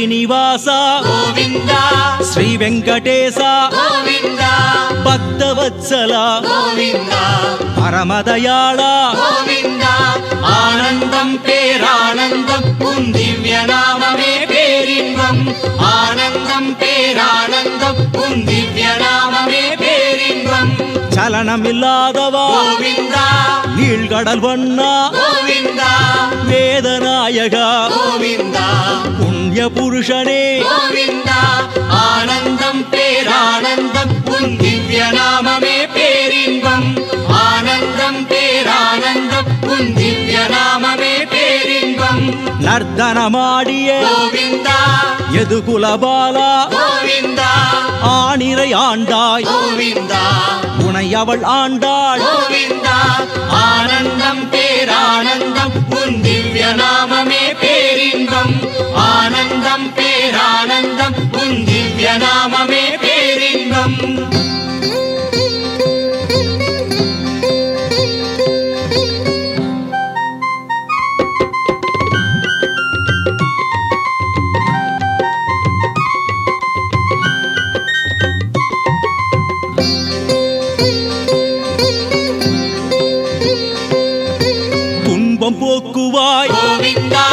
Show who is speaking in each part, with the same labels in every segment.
Speaker 1: శ్రీనివాస
Speaker 2: గోవింద
Speaker 1: శ్రీ వెంకటేశ
Speaker 2: గోవింద
Speaker 1: భక్తవత్సల
Speaker 2: గోవింద
Speaker 1: పరమదయాళ
Speaker 2: గోవింద ఆనందం పేరానందం உன் திவ்ய நாமமே பேரின்பம் ஆனந்தம் பேரானந்தம் உன் திவ்ய நாமமே பேரின்பம்
Speaker 1: சலனமில்லாதவா
Speaker 2: கோவிந்தா
Speaker 1: நீழ்கடல் வண்ணா
Speaker 2: கோவிந்தா
Speaker 1: வேதநாயகா
Speaker 2: கோவிந்தா
Speaker 1: புண்ணிய புருஷனே
Speaker 2: கோவிந்தா ஆனந்தம் பேரானந்தம் உன் திவ்ய நாமமே பேரின்பம் ஆனந்தம் பேரானந்தம் உன் திவ்ய நாமமே பேரின்பம்
Speaker 1: நர்த்தனமாடிய
Speaker 2: கோவிந்தா
Speaker 1: எதுகுலபாலா
Speaker 2: கோவிந்தா
Speaker 1: ஆணிரை ஆண்டாய்
Speaker 2: கோவிந்தா
Speaker 1: உனை அவள் ஆண்டாள்
Speaker 2: கோவிந்தா ஆனந்தம் பேரானந்தம் உன் திவ்ய நாமமே பேரின்பம் ஆனந்தம் பேரானந்தம் உன் திவ்ய நாமமே பேரின்பம்
Speaker 1: போக்குவாய்
Speaker 2: கோவிந்தா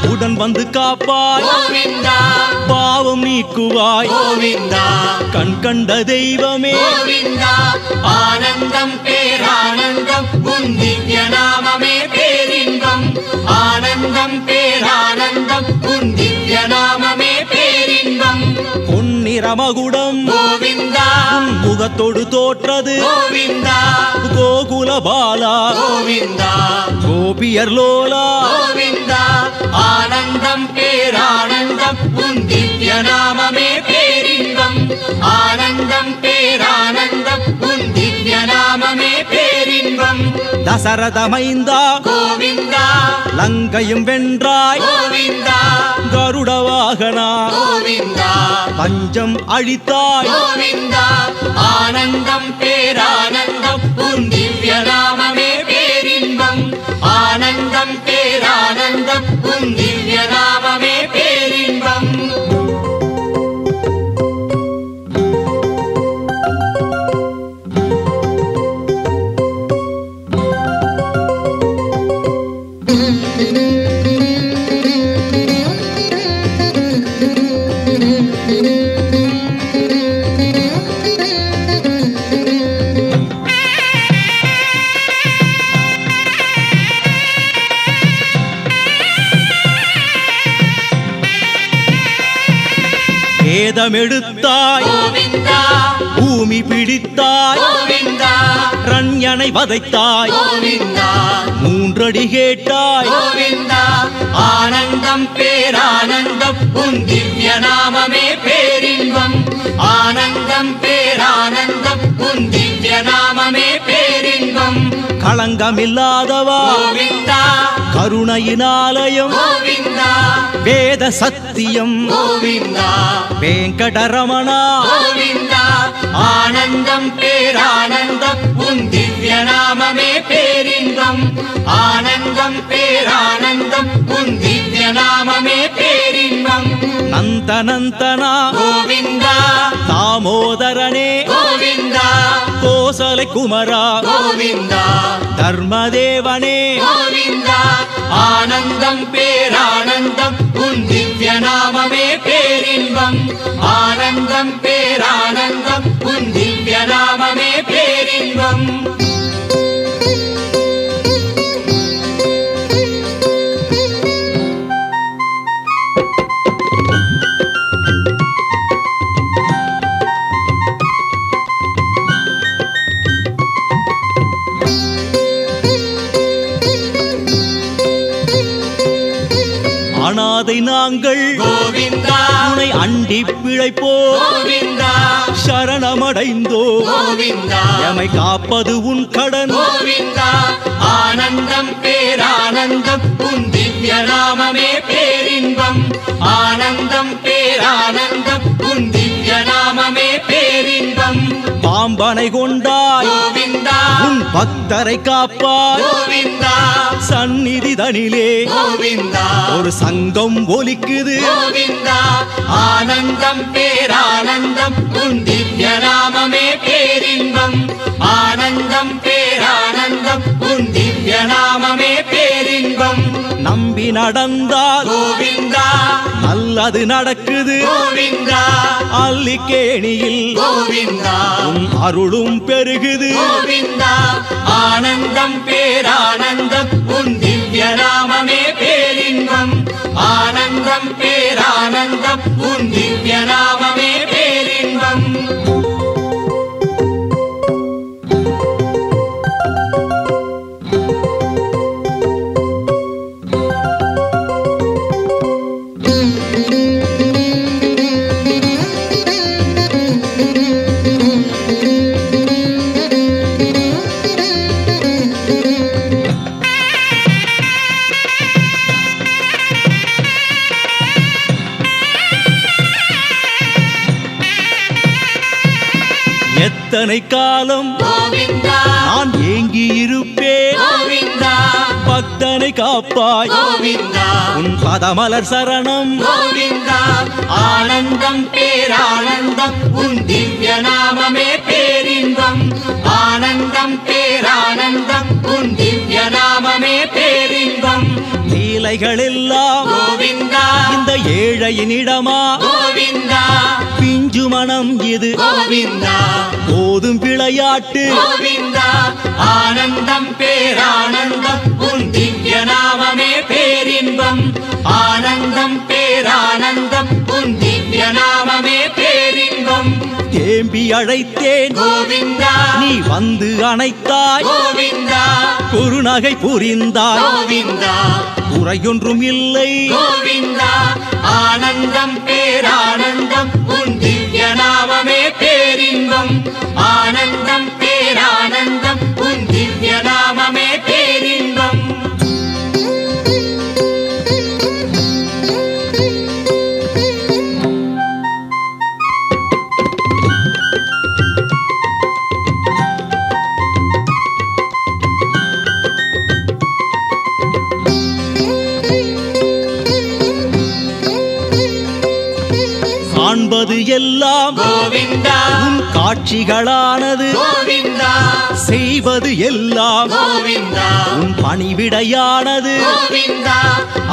Speaker 1: உடன் வந்து காப்பாய்
Speaker 2: கோவிந்தா
Speaker 1: பாவம் நீக்குவாய்
Speaker 2: கோவிந்தா
Speaker 1: கண் கண்ட தெய்வமே
Speaker 2: கோவிந்தா ஆனந்தம் பேரானந்தம் உன் திவ்ய நாமமே பேரின்பம் ஆனந்தம் பேரானந்தம் உன் திவ்ய நாமமே பேரின்பம்
Speaker 1: பொன்னிறமகுடம்
Speaker 2: கோவிந்தா
Speaker 1: முகத்தோடு தோற்றது
Speaker 2: கோவிந்தா
Speaker 1: கோகுலபாலா
Speaker 2: கோவிந்தா
Speaker 1: கோபியர் லோலா
Speaker 2: கோவிந்தா ஆனந்தம் பேரானந்தம் உன் திவ்ய நாமமே பேரின்பம் ஆனந்தம் பேரானந்தம் உன் திவ்ய நாமமே பேரின்பம்
Speaker 1: தசரத மைந்தா
Speaker 2: கோவிந்தா
Speaker 1: லங்கையும் வென்றாய்
Speaker 2: கோவிந்தா
Speaker 1: கருட வாகனா
Speaker 2: கோவிந்தா
Speaker 1: பஞ்சம் அழித்தாய்
Speaker 2: கோவிந்தா ஆனந்தம் பேரானந்தம் உன் திவ்ய நாமமே பேரின்பம் ஆனந்தம் பேரானந்தம் உன் திவ்ய நாமமே பேரின்பம்
Speaker 1: வேதமெடுத்தாய்
Speaker 2: கோவிந்தா
Speaker 1: பூமி பிடித்தாய்
Speaker 2: கோவிந்தா
Speaker 1: ரண்யனை வதைத்தாய்
Speaker 2: கோவிந்தா
Speaker 1: மூன்றடி கேட்டாய்
Speaker 2: கோவிந்தா ஆனந்தம் பேரானந்தம் உன் திவ்ய நாமமே பேரின்பம் ஆனந்தம் பேரானந்தம் உன் திவ்ய நாமமே பேரின்பம்
Speaker 1: களங்கமில்லாதவா
Speaker 2: கோவிந்தா
Speaker 1: கருணையினாலயம்
Speaker 2: கோவிந்தா
Speaker 1: வேத சத்தியம்
Speaker 2: கோவிந்தா
Speaker 1: வெங்கடரமணா
Speaker 2: கோவிந்தா ஆனந்தம் பேரானந்தம் உன் திவ்ய நாமமே பேரின்பம் ஆனந்தம் பேரானந்தம் உன் திவ்ய நாமமே பேரின்பம்
Speaker 1: நந்தனந்தனா
Speaker 2: கோவிந்தா
Speaker 1: தாமோதரனே
Speaker 2: கோவிந்தா
Speaker 1: கோசலை குமரா
Speaker 2: கோவிந்தா
Speaker 1: தர்மதேவனே
Speaker 2: கோவிந்தா ஆனந்தம் பேரானந்தம் உன் திவ்ய நாமமே பேரின்பம் ஆனந்தம் பேரானந்தம் உன் திவ்ய நாமமே பேரின்பம்
Speaker 1: அனாதை நாங்கள்
Speaker 2: கோவிந்தா
Speaker 1: உன்னை அண்டி பிழைப்போ
Speaker 2: கோவிந்தா
Speaker 1: சரணமடைந்தோ
Speaker 2: கோவிந்தா
Speaker 1: எமை காப்பது உன் கடன்
Speaker 2: கோவிந்தா ஆனந்தம் பேரானந்தம் உன் திவ்ய நாமமே பேரின்பம் ஆனந்தம் பேரானந்தம் உன் திவ்ய நாமமே பேரின்பம்
Speaker 1: பாம்பனை கொண்டாய்
Speaker 2: கோவிந்தா
Speaker 1: உன் பக்தரை காப்பாய்
Speaker 2: கோவிந்தா
Speaker 1: சந்நிதி தனிலே
Speaker 2: கோவிந்தா
Speaker 1: ஒரு சங்கம் ஒலிக்குது
Speaker 2: கோவிந்தா ஆனந்தம் பேரானந்தம் உன் திவ்ய நாமமே பேரின்பம் ஆனந்தம் பேரானந்தம் உன் திவ்ய நாமமே பேரின்பம்
Speaker 1: நம்பி நடந்தால்
Speaker 2: கோவிந்தா
Speaker 1: நல்லது நடக்குது
Speaker 2: கோவிந்தா
Speaker 1: அல்லிக்கேணியில்
Speaker 2: கோவிந்தா
Speaker 1: உன் அருளும் பெருகுது
Speaker 2: கோவிந்தா ஆனந்தம் பேரானந்தம் உன் திவ்ய நாமமே பேரின்பம் ஆனந்தம் பேரானந்தம் உன் திவ்ய நாமமே பேரின்பம்
Speaker 1: எத்தனை காலம்
Speaker 2: கோவிந்தா
Speaker 1: நான் ஏங்கி இருப்பேன்
Speaker 2: கோவிந்தா
Speaker 1: பக்தனை காப்பாய்
Speaker 2: கோவிந்தா
Speaker 1: உன் பதமலர் சரணம்
Speaker 2: கோவிந்தா ஆனந்தம் பேரானந்தம் உன் திவ்ய நாமமே பேரின்பம் ஆனந்தம் பேரானந்தம் உன் திவ்ய நாமமே பேரின்பம்
Speaker 1: லீலைகள் எல்லாம்
Speaker 2: கோவிந்தா
Speaker 1: இந்த ஏழையினிடமா
Speaker 2: கோவிந்தா
Speaker 1: பிஞ்சு மனம் இது
Speaker 2: கோவிந்தா
Speaker 1: போதும் விளையாட்டு
Speaker 2: கோவிந்தா ஆனந்தம் பேரானந்தம் உன் திவ்ய நாமமே பேரின்பம் ஆனந்தம் பேரானந்தம் உன் திவ்ய நாமமே பேரின்பம்
Speaker 1: தேம்பி அழைத்தேன்
Speaker 2: கோவிந்தா
Speaker 1: நீ வந்து அணைத்தாய்
Speaker 2: கோவிந்தா
Speaker 1: குறுநகை புரிந்தாய்
Speaker 2: கோவிந்தா
Speaker 1: குறையொன்றும் இல்லை
Speaker 2: கோவிந்தா ஆனந்தம் பேரானந்தம் உன் திவ்ய நாமமே பேரின்பம் ஆனந்தம் பேரானந்தம் உன் திவ்ய நாமமே பேரின்பம்
Speaker 1: காண்பது எல்லாம்
Speaker 2: கோவிந்தா
Speaker 1: உன் காட்சிகளானது
Speaker 2: கோவிந்தா
Speaker 1: செய்வது எல்லாம்
Speaker 2: கோவிந்தா
Speaker 1: உன் பணிவிடையானது
Speaker 2: கோவிந்தா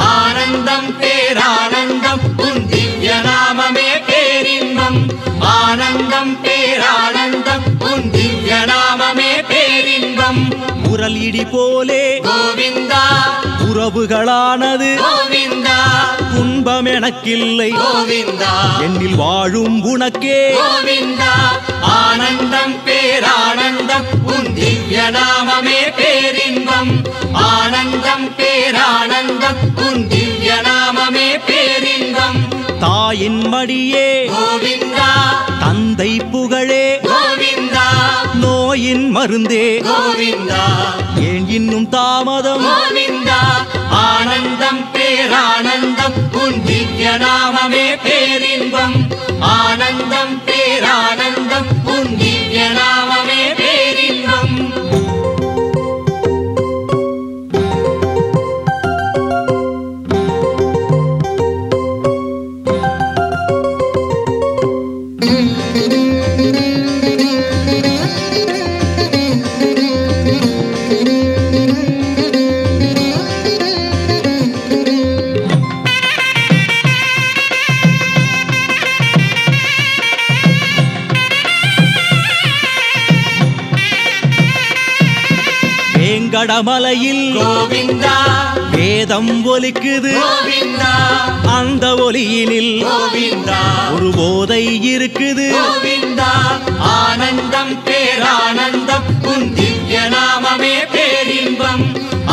Speaker 2: ஆனந்தம் பேரானந்தம் உன் திவ்ய நாமமே பேரின்பம் ஆனந்தம் பேரானந்தம் உன் திவ்ய நாமமே பேரின்பம்
Speaker 1: முரல் இடி போலே
Speaker 2: கோவிந்தா
Speaker 1: உறவுகளானது
Speaker 2: கோவிந்தா
Speaker 1: துன்பம் எனக்கில்லை
Speaker 2: கோவிந்தா
Speaker 1: என்னில் வாழும் உனக்கே
Speaker 2: கோவிந்தா ஆனந்தம் பேரானந்தம் உன் திவ்ய நாமமே பேரின்பம் ஆனந்தம் பேரானந்தம் உன் திவ்ய நாமமே பேரின்பம்
Speaker 1: தாயின் மடியே
Speaker 2: கோவிந்தா
Speaker 1: தந்தை புகழே
Speaker 2: கோவிந்தா
Speaker 1: நோயின் மருந்தே
Speaker 2: கோவிந்தா
Speaker 1: ஏன் இன்னும் தாமதம்
Speaker 2: கோவிந்தா ஆனந்தம் பேரானந்தம் உன் திவ்ய நாமமே பேரின்பம் ஆனந்தம் பேரானந்தம் உன் திவ்ய நாமமே பேரின்பம்
Speaker 1: வேங்கடமலையில்
Speaker 2: கோவிந்தா
Speaker 1: வேதம் ஒலிக்குது
Speaker 2: கோவிந்தா
Speaker 1: அந்த ஒலியினில்
Speaker 2: கோவிந்தா
Speaker 1: ஒரு போதை இருக்குது
Speaker 2: கோவிந்தா ஆனந்தம் பேரானந்தம் உன் திவ்ய நாமமே பேரின்பம்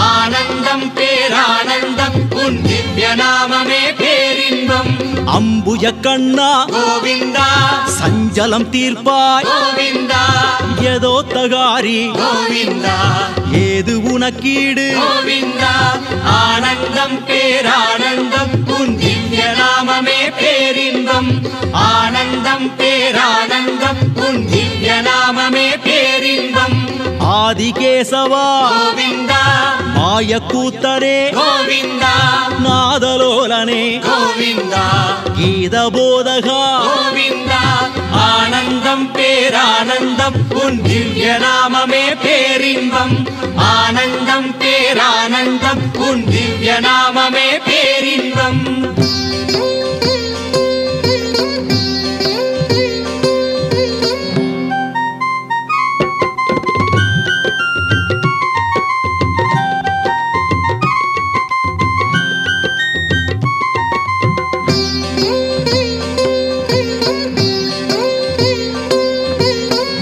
Speaker 2: ஆனந்தம் பேரானந்தம் உன் திவ்ய நாமமே பேரின்பம்
Speaker 1: அம்புய கண்ணா
Speaker 2: கோவிந்தா
Speaker 1: சஞ்சலம் தீர்ப்பாய்
Speaker 2: கோவிந்தா
Speaker 1: ஏதோ தகாரி
Speaker 2: கோவிந்தா
Speaker 1: ஏது உனக்கீடு
Speaker 2: கோவிந்தா ஆனந்தம் பேரானந்தம் உன் திவ்ய நாமமே பேரின்பம் ஆனந்தம் பேரானந்தம் உன் திவ்ய நாமமே
Speaker 1: ஆதிகேசவா
Speaker 2: கோவிந்தா
Speaker 1: மாயக்கூத்தனே
Speaker 2: கோவிந்தா
Speaker 1: நாதலோலனே
Speaker 2: கோவிந்தா
Speaker 1: கீதபோதகா
Speaker 2: கோவிந்தா ஆனந்தம் பேரானந்தம் உன் திவ்ய நாமமே பேரின்பம் ஆனந்தம் பேரானந்தம் உன் திவ்ய நாமமே பேரின்பம்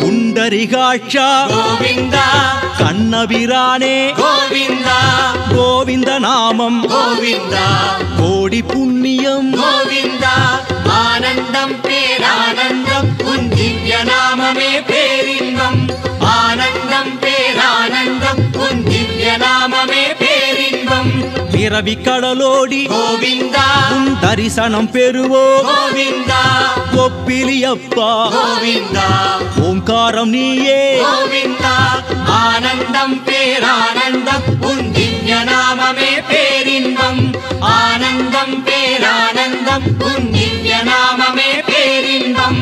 Speaker 1: புண்டரிகாட்சா
Speaker 2: கோவிந்தா
Speaker 1: கண்ணபிரானே
Speaker 2: கோவிந்தா
Speaker 1: கோவிந்த நாமம்
Speaker 2: கோவிந்தா
Speaker 1: கோடி புண்ணியம்
Speaker 2: கோவிந்தா ஆனந்தம் பேரானந்தம் உன் திவ்ய நாமமே பேரின்பம் ஆனந்தம் பேரானந்தம் உன் திவ்ய நாமமே பேரின்பம்
Speaker 1: பிறவி கடலோடி
Speaker 2: கோவிந்தா
Speaker 1: உன் தரிசனம் பெறுவோ
Speaker 2: கோவிந்தா
Speaker 1: ஒப்பிலியப்பா
Speaker 2: கோவிந்தா
Speaker 1: ஓங்காரம் நீயே
Speaker 2: கோவிந்தா ஆனந்தம் பேரானந்தம் உன் திவ்ய நாமமே பேரின்பம் ஆனந்தம் பேரானந்தம் உன் திவ்ய நாமமே பேரின்பம்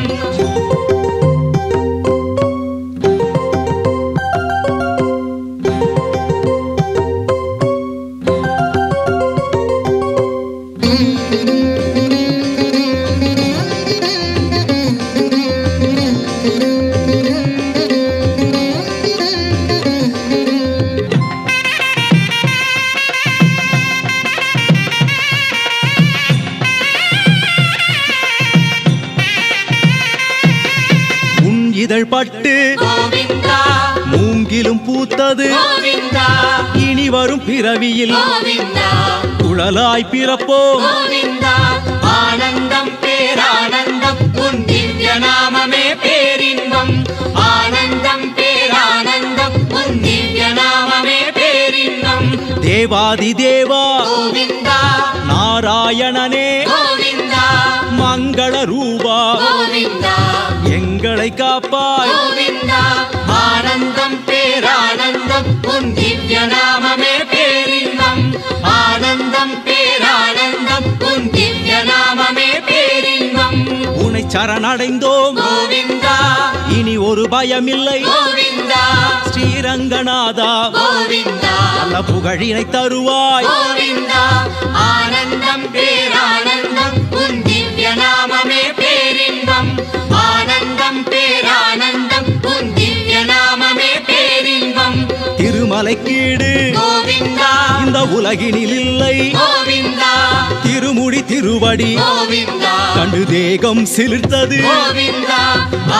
Speaker 1: இதழ் பட்டு
Speaker 2: கோவிந்தா
Speaker 1: மூங்கிலும் பூத்தது
Speaker 2: கோவிந்தா
Speaker 1: இனி வரும் பிறவியில்
Speaker 2: கோவிந்தா
Speaker 1: குழலாய் பிறப்போம்
Speaker 2: கோவிந்தா ஆனந்தம் பேரானந்தம் உன் திவ்ய நாமமே பேரின்பம் ஆனந்தம் பேரானந்தம் உன் திவ்ய நாமமே பேரின்பம்
Speaker 1: தேவாதி தேவா
Speaker 2: கோவிந்தா
Speaker 1: நாராயணனே
Speaker 2: கோவிந்தா
Speaker 1: மங்கள ரூபா
Speaker 2: கோவிந்தா
Speaker 1: எங்களை காப்பாய்
Speaker 2: கோவிந்தா ஆனந்தம் பேரானந்தம் உன் திவ்ய நாமமே பேரின்பம் ஆனந்தம் பேரானந்தம் உன் திவ்ய நாமமே பேரின்பம்
Speaker 1: உன்னை சரணடைந்தோம்
Speaker 2: கோவிந்தா
Speaker 1: இனி ஒரு பயமில்லை
Speaker 2: கோவிந்தா
Speaker 1: ஸ்ரீரங்கநாதா
Speaker 2: கோவிந்தா
Speaker 1: நல்ல புகழினை தருவாய்
Speaker 2: கோவிந்தா ஆனந்தம் பேரானந்தம் உன் திவ்ய நாமமே பேரின்பம் ஆனந்தம் பேரானந்தம் உன் திவ்ய நாமமே பேரின்பம்
Speaker 1: திருமலைக்கீடு
Speaker 2: கோவிந்தா
Speaker 1: இந்த உலகினில் இல்லை
Speaker 2: கோவிந்தா
Speaker 1: திருமுடி திருவடி
Speaker 2: கோவிந்தா
Speaker 1: கண்டு தேகம் சிலிர்த்தது
Speaker 2: கோவிந்தா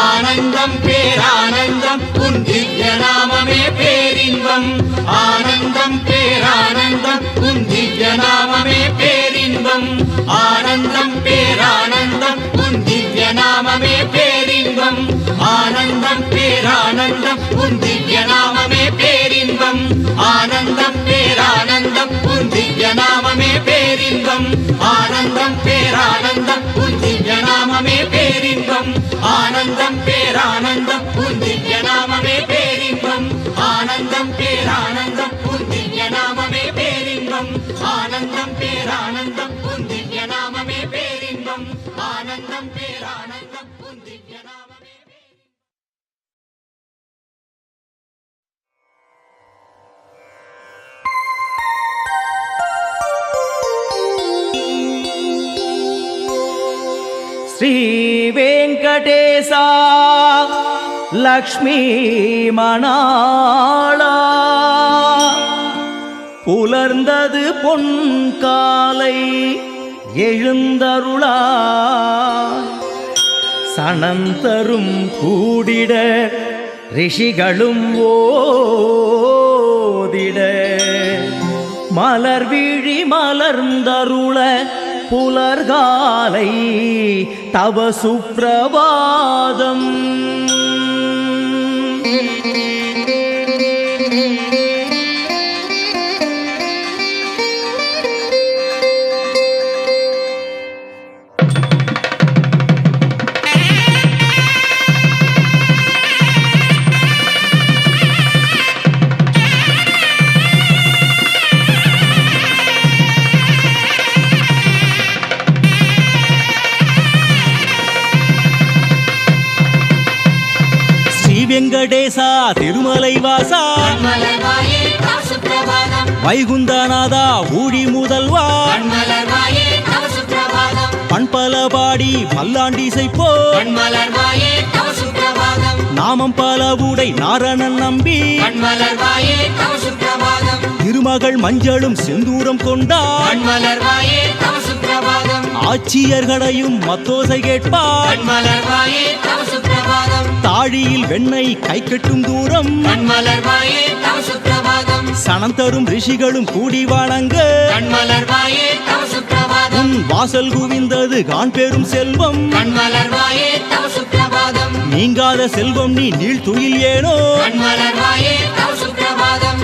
Speaker 2: ஆனந்தம் பேரானந்தம் உன் திவ்ய நாமமே பேரின்பம் ஆனந்தம் பேரானந்தம் உன் திவ்ய நாமமே பேரின்பம் ஆனந்தம் பேரானந்தம் உன் திவ்ய நாமமே பேரின்பம் ஆனந்தம் பேரானந்தம் உன் திவ்ய நாமமே பேரின்பம் ஆனந்தம் பேரானந்தம் உன் திவ்ய நாமமே பேரின்பம் ஆனந்தம் பேரானந்தம் உன் திவ்ய நாமமே பேரின்பம் ஆனந்தம் பேரானந்தம் உன் திவ்ய நாமமே பேரின்பம் ஆனந்தம் பேரானந்தம் உன் திவ்ய நாமமே பேரின்பம் ஆனந்தம் பேரானந்தம் உன் திவ்ய நாமமே பேரின்பம் ஆனந்தம் பேரானந்தம் உன் திவ்ய நாமமே
Speaker 1: ஸ்ரீ வெங்கடேசா லக்ஷ்மி மணாளா புலர்ந்தது பொன்காலை எழுந்தருளா சனந்தரும் கூடிட ரிஷிகளும் ஓதிட மலர்விழி மலர்ந்தருள புலர்காலை தவ சுப்ரபாதம் வெங்கடேசா திருமலை வாசா
Speaker 2: கண்மலர்வாயே தவ சுப்பிரபாதம்
Speaker 1: வைகுந்தநாதா ஊழி முதல்வா
Speaker 2: கண்மலர்வாயே தவ சுப்பிரபாதம்
Speaker 1: பண்பல பாடி பல்லாண்டிசைப்போ
Speaker 2: கண்மலர்வாயே தவ சுப்பிரபாதம்
Speaker 1: நாமம் பல உடை நாரணன் நம்பி
Speaker 2: கண்மலர்வாயே தவ சுப்பிரபாதம்
Speaker 1: திருமகள் மஞ்சளும் செந்தூரம் கொண்டாள்
Speaker 2: கண்மலர்வாயே தவ சுப்பிரபாதம்
Speaker 1: ஆட்சியர்களையும் மத்தோசை கேட்பாள்
Speaker 2: கண்மலர்வாயே தவ சுப்பிரபாதம்
Speaker 1: தாழியில் வெண்ணெய் கை கட்டும் தூரம்
Speaker 2: கண்மலர்வாயே தவ சுப்பிரபாதம்
Speaker 1: சனம் தரும் ரிஷிகளும் கூடி வணங்க
Speaker 2: கண்மலர்வாயே தவ சுப்பிரபாதம்
Speaker 1: உன் வாசல் குவிந்தது காண் பெரும் செல்வம்
Speaker 2: கண்மலர்வாயே தவ சுப்பிரபாதம்
Speaker 1: நீங்காத செல்வம் நீ நீள் துயில் ஏனோ
Speaker 2: கண்மலர்வாயே தவ சுப்பிரபாதம்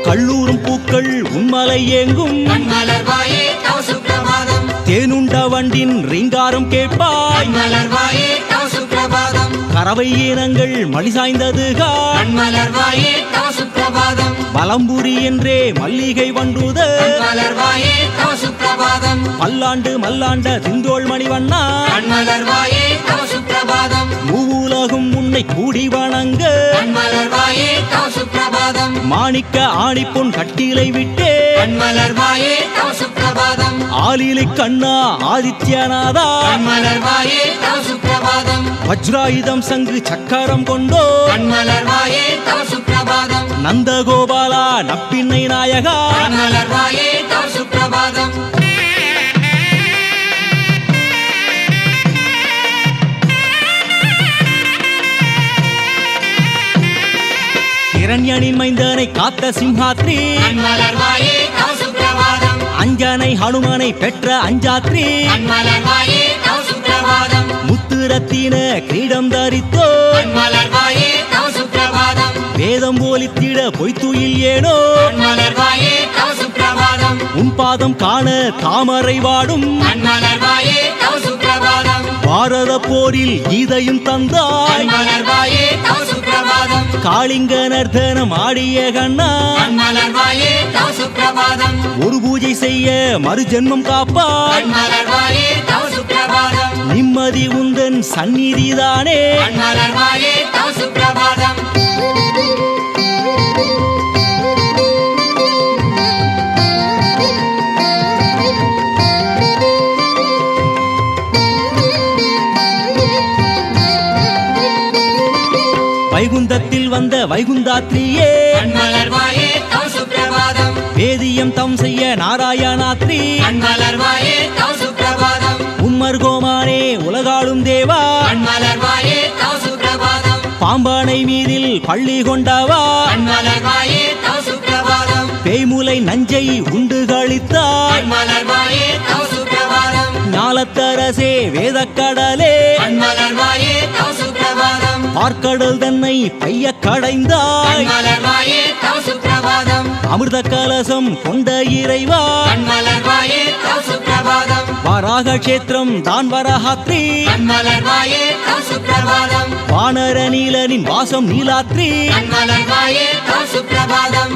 Speaker 1: கல்லூரும் பூக்கள் உன்மலை ஏங்கும்
Speaker 2: கண்மலர்வாயே தவ சுப்பிரபாதம்
Speaker 1: தேனுண்ட வண்டின் ரீங்காரம் கேட்பாய்
Speaker 2: கண்மலர்வாயே தவ சுப்பிரபாதம்
Speaker 1: கறவை ஈனங்கள் மடி சாய்ந்தது காண்
Speaker 2: கண்மலர்வாயே தவ சுப்பிரபாதம்
Speaker 1: பலம்புரி என்றே மல்லிகை வண்டுத
Speaker 2: கண்மலர்வாயே தவ சுப்பிரபாதம்
Speaker 1: பல்லாண்டு மல்லாண்ட திந்தோள் மணிவண்ணா
Speaker 2: கண்மலர்வாயே தவ சுப்பிரபாதம்
Speaker 1: மூவுலகும் உன்னை கூடி வணங்க
Speaker 2: கண்மலர்வாயே தவ சுப்பிரபாதம்
Speaker 1: மாணிக்க ஆணிப்பொன் கட்டிலை விட்டே
Speaker 2: கண்மலர்வாயே தவ சுப்பிரபாதம்
Speaker 1: ஆலிலை கண்ணா ஆதித்யநாதா
Speaker 2: கண்மலர்வாயே தவ சுப்பிரபாதம்
Speaker 1: வஜ்ராயுதம் சங்கு சக்கரம் கொண்டோ
Speaker 2: கண்மலர்வாயே தவ சுப்பிரபாதம்
Speaker 1: நந்தகோபாலா நப்பின்னை நாயகா
Speaker 2: கண்மலர்வாயே தவ சுப்பிரபாதம்
Speaker 1: இரண்யனின் மைந்தனை காத்த சிம்ஹாத்ரி
Speaker 2: கண்மலர்வாயே தவ சுப்பிரபாதம்
Speaker 1: அஞ்சனை ஹனுமனை பெற்ற அஞ்சாத்ரி
Speaker 2: கண்மலர்வாயே தவ சுப்பிரபாதம்
Speaker 1: முத்து ரத்தின கிரீடம் தரித்தோ
Speaker 2: கண்மலர்வாயே தவ சுப்பிரபாதம்
Speaker 1: வேதம் போலித்திட பொய்த்துயில் ஏனோ
Speaker 2: கண்மலர்வாயே தவ சுப்பிரபாதம்
Speaker 1: உன் பாதம் காண தாமரை வாடும்
Speaker 2: கண்மலர்வாயே தவ சுப்பிரபாதம்
Speaker 1: பாரத போரில் கீதையும் தந்தாய்
Speaker 2: கண்மலர்வாயே தவ சுப்பிரபாதம்
Speaker 1: காளிங்க நர்த்தனம் ஆடிய கண்ணா
Speaker 2: கண்மலர்வாயே தவ சுப்பிரபாதம்
Speaker 1: ஒரு பூஜை செய்ய மறு ஜென்மம் காப்பாய்
Speaker 2: கண்மலர்வாயே தவ சுப்பிரபாதம்
Speaker 1: நிம்மதி உந்தன் சந்நிதிதானே
Speaker 2: கண்மலர்வாயே தவ சுப்பிரபாதம்
Speaker 1: வைகுந்தத்தில் வந்த வைகுந்தாத்ரியே
Speaker 2: கண்மலர்வாயே தவ சுப்பிரபாதம்
Speaker 1: வேதியம் தம் செய்ய நாராயணாத்ரி
Speaker 2: கண்மலர்வாயே தவ சுப்பிரபாதம்
Speaker 1: உம்மர் கோமானே உலகாளும் தேவா
Speaker 2: கண்மலர்வாயே தவ சுப்பிரபாதம்
Speaker 1: பாம்பானை மீதில் பள்ளி கொண்டவா
Speaker 2: கண்மலர்வாயே தவ சுப்பிரபாதம்
Speaker 1: பேய்முலை நஞ்சை உண்டு கழித்தாய்
Speaker 2: கண்மலர்வாயே தவ சுப்பிரபாதம்
Speaker 1: ஞாலத்தரசே வேதக்கடலே
Speaker 2: கண்மலர்வாயே தவ சுப்பிரபாதம்
Speaker 1: பார்க்கடல் தன்னை பைய கடைந்தாய்
Speaker 2: கண்மலர்வாயே தவ சுப்பிரபாதம்
Speaker 1: அமிர்த கலசம் கொண்ட இறைவா
Speaker 2: கண்மலர்வாயே தவ சுப்பிரபாதம்
Speaker 1: வராக கஷேத்திரம் தான் வரஹாத்ரி
Speaker 2: கண்மலர்வாயே தவ சுப்பிரபாதம்
Speaker 1: வானர நீலனின் வாசம் நீலாத்ரி
Speaker 2: கண்மலர்வாயே தவ சுப்பிரபாதம்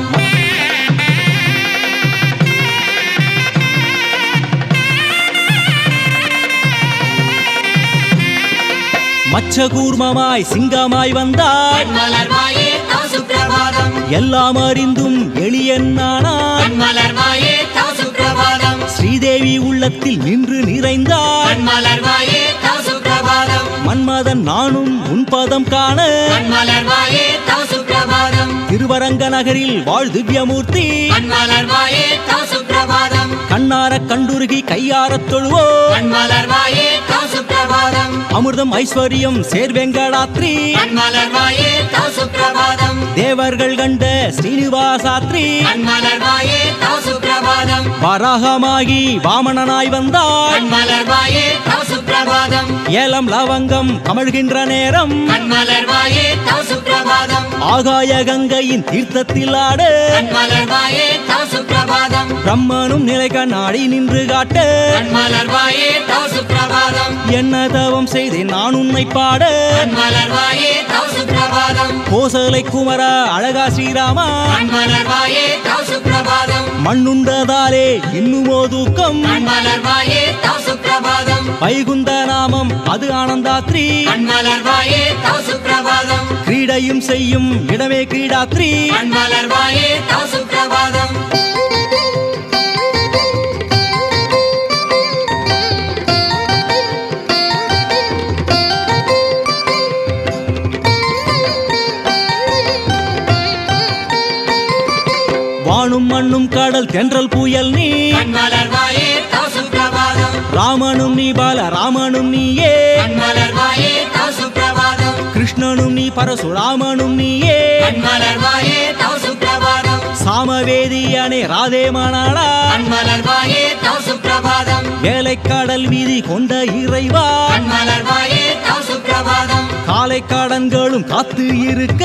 Speaker 1: மச்சகூர்மமாய் சிங்கமாய் வந்தாய்
Speaker 2: கண்மலர்வாயே தவ சுப்பிரபாதம்
Speaker 1: எல்லாம் அறிந்தும் எளியன்னானாய்
Speaker 2: கண்மலர்வாயே தவ சுப்பிரபாதம்
Speaker 1: ஸ்ரீதேவி உள்ளத்தில் நின்று நிறைந்தாய்
Speaker 2: கண்மலர்வாயே தவ சுப்பிரபாதம்
Speaker 1: மன்மதன் நானும் உன் பதம் காண
Speaker 2: கண்மலர்வாயே தவ சுப்பிரபாதம்
Speaker 1: திருவரங்க நகரில் வாழ் திவ்யமூர்த்தி
Speaker 2: கண்மலர்வாயே தவ சுப்பிரபாதம்
Speaker 1: கண்ணார கண்டுருகி கையாரத் தொழுவோ
Speaker 2: கண்மலர்வாயே தவ சுப்பிரபாதம்
Speaker 1: அமிர்தம் ஐஸ்வர்யம் சேர்வெங்கடாத்ரி
Speaker 2: கண்மலர்வாயே தவ சுப்பிரபாதம்
Speaker 1: தேவர்கள் கண்ட ஸ்ரீனிவாசாத்ரி
Speaker 2: கண்மலர்வாயே தவ சுப்பிரபாதம்
Speaker 1: வராகமாகி வாமனனாய் வந்தாய்
Speaker 2: கண்மலர்வாயே தவ சுப்பிரபாதம்
Speaker 1: ஏலம் லவங்கம் கமழ்கின்ற நேரம்
Speaker 2: கண்மலர்வாயே தவ சுப்பிரபாதம்
Speaker 1: ஆகாய கங்கையின் தீர்த்தத்தில் ஆடு
Speaker 2: கண்மலர்வாயே தவ சுப்பிரபாதம்
Speaker 1: பிரம்மனும் நிலை கண்ணாடி நின்று காட்ட
Speaker 2: கண்மலர்வாயே தவ சுப்பிரபாதம்
Speaker 1: என்ன தவம் செய்தேன் நான் உன்னை பாட
Speaker 2: கண்மலர்வாயே தவ சுப்பிரபாதம் சுப்பிரபாதம்
Speaker 1: கோசலை குமர அழகா ஸ்ரீராமா
Speaker 2: மலர்வாயே தவ சுப்பிரபாதம்
Speaker 1: மண்ணுண்டதாலே இன்னுமோ தூக்கம்
Speaker 2: மலர்வாயே தவ சுப்பிரபாதம்
Speaker 1: வைகுந்த நாமம் அது ஆனந்தாத்ரி
Speaker 2: மலர்வாயே தவ சுப்பிரபாதம்
Speaker 1: கிரீடையும் செய்யும் இடமே கிரீடாத்ரி
Speaker 2: மலர்வாயே தவ சுப்பிரபாதம்
Speaker 1: வானும் மண்ணும் கடல் தென்றல் புயல் நீ
Speaker 2: மலர்வாயே தவ சுப்பிரபாதம்
Speaker 1: ராமனும் நீ பால ராமனும் நீயே
Speaker 2: மலர்வாயே தவ சுப்பிரபாதம்
Speaker 1: கிருஷ்ணனும் நீ பரசுராமனும் நீயே
Speaker 2: மலர்வாயே தவ சுப்பிரபாதம்
Speaker 1: சாமவேதியானே ராதே மானாளா
Speaker 2: மலர்வாயே தவ சுப்பிரபாதம்
Speaker 1: வேலைக்காடல் வீதி கொண்ட இறைவா
Speaker 2: மலர்வாயே தவ சுப்பிரபாதம்
Speaker 1: காலைக்காடன்களும் காத்து இருக்க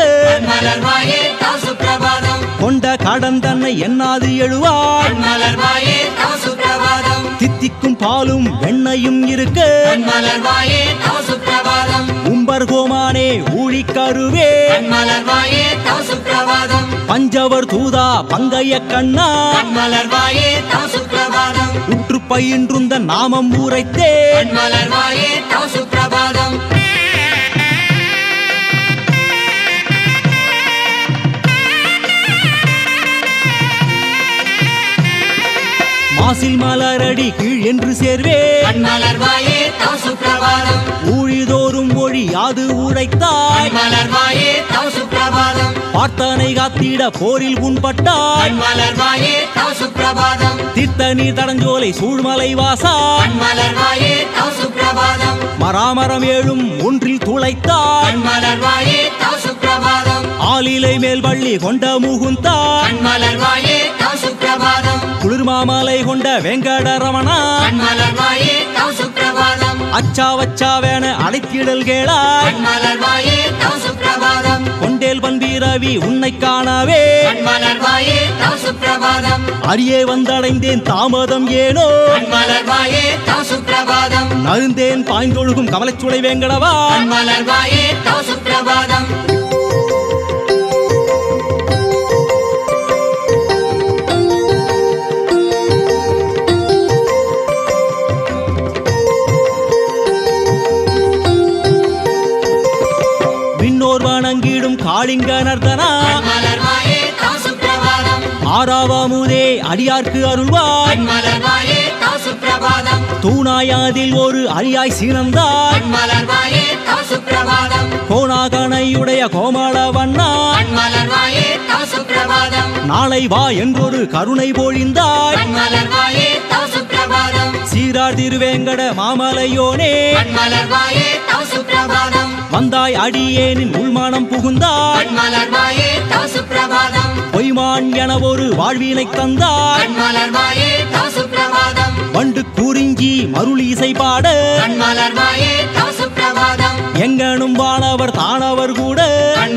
Speaker 2: மலர்வாயே தவ சுப்பிரபாதம்
Speaker 1: கொண்ட கடன் தன்னை எண்ணாது எழுவார்
Speaker 2: மலர்வாயே தவ சுப்பிரபாதம்
Speaker 1: தித்திக்கும் பாலும் வெண்ணையும் இருக்க
Speaker 2: மலர்வாயே தவ சுப்பிரபாதம்
Speaker 1: உம்பர் கோமானே ஊழிக்கருவே
Speaker 2: மலர்வாயே தவ சுப்பிரபாதம்
Speaker 1: பஞ்சவர் தூதா பங்கைய கண்ணா
Speaker 2: மலர்வாயே தவ சுப்பிரபாதம்
Speaker 1: உற்று பயின்றுந்த நாமம் உரைத்தே
Speaker 2: மலர்வாயே தவ சுப்பிரபாதம்
Speaker 1: மாசில் மலரடி கீழ் என்று சேர்வே
Speaker 2: மலர்வாயே தவ சுப்பிரபாதம்
Speaker 1: ஊழிதோறும் மொழி யாது உரைத்தாய்
Speaker 2: மலர்வாயே தவ சுப்பிரபாதம்
Speaker 1: பார்த்தனை காத்திட போரில் உண்பட்டாய்
Speaker 2: மலர்வாயே தவ சுப்பிரபாதம்
Speaker 1: தீர்த்த நீர் தடஞ்சோலை சூழ்மலை வாசா
Speaker 2: மலர்வாயே தவ சுப்பிரபாதம்
Speaker 1: மராமரம் ஏழும் ஒன்றில் துளைத்தாய்
Speaker 2: மலர்வாயே தவ சுப்பிரபாதம்
Speaker 1: ஆலிலை மேல் வள்ளி கொண்ட முகுந்தாய்
Speaker 2: மலர்வாயே தவ சுப்பிரபாதம்
Speaker 1: குளிர்மாமலை கொண்ட வெங்கடரமணா
Speaker 2: மலர்வாயே தவ சுப்பிரபாதம்
Speaker 1: அச்சாவச்சாவேன அழைத்திடல் கேளாய்
Speaker 2: மலர்வாயே தவ சுப்பிரபாதம்
Speaker 1: கொண்டேல் பன்பீரவி உன்னை காணவே
Speaker 2: மலர்வாயே தவ சுப்பிரபாதம்
Speaker 1: அரியே வந்தடைந்தேன் தாமதம் ஏனோ
Speaker 2: மலர்வாயே தவ சுப்பிரபாதம்
Speaker 1: நருந்தேன் பாய்ந்தொழுகும் கமலச்சுளை வேங்கடவா
Speaker 2: மலர்வாயே தவ சுப்பிரபாதம்
Speaker 1: விண்ணோர் வணங்கிடும் காளிங்க நர்தனா
Speaker 2: மலர்வாயே தவ சுப்பிரபாதம்
Speaker 1: ஆறாவாமுதே அடியார்க்கு அருள்வாய்
Speaker 2: மலர்வாயே தவ சுப்பிரபாதம்
Speaker 1: தூணாயாதில் ஒரு அரியாய் சீனந்தாய்
Speaker 2: மலர்வாயே தவ சுப்பிரபாதம்
Speaker 1: கோணாகனையுடைய கோமள வண்ணா
Speaker 2: மலர்வாயே தவ சுப்பிரபாதம்
Speaker 1: நாளை வா என்றொரு கருணை பொழிந்தாய்
Speaker 2: மலர்வாயே தவ சுப்பிரபாதம்
Speaker 1: சீரார் திருவேங்கட மாமலையோனே
Speaker 2: மலர்வாயே தவ சுப்பிரபாதம்
Speaker 1: வந்தாய் அடியேனின் உள்மானம் புகுந்தாய்
Speaker 2: மலர்வாயே தவ சுப்பிரபாதம்
Speaker 1: பொய்மான் என ஒரு வாழ்வினை தந்தாய்
Speaker 2: மலர்வாயே தவ சுப்பிரபாதம்
Speaker 1: வண்டு குறிஞ்சி மருளி இசை பாட
Speaker 2: மலர்வாயே தவ சுப்பிரபாதம்
Speaker 1: எங்கனும் வானவர் தானவர் கூட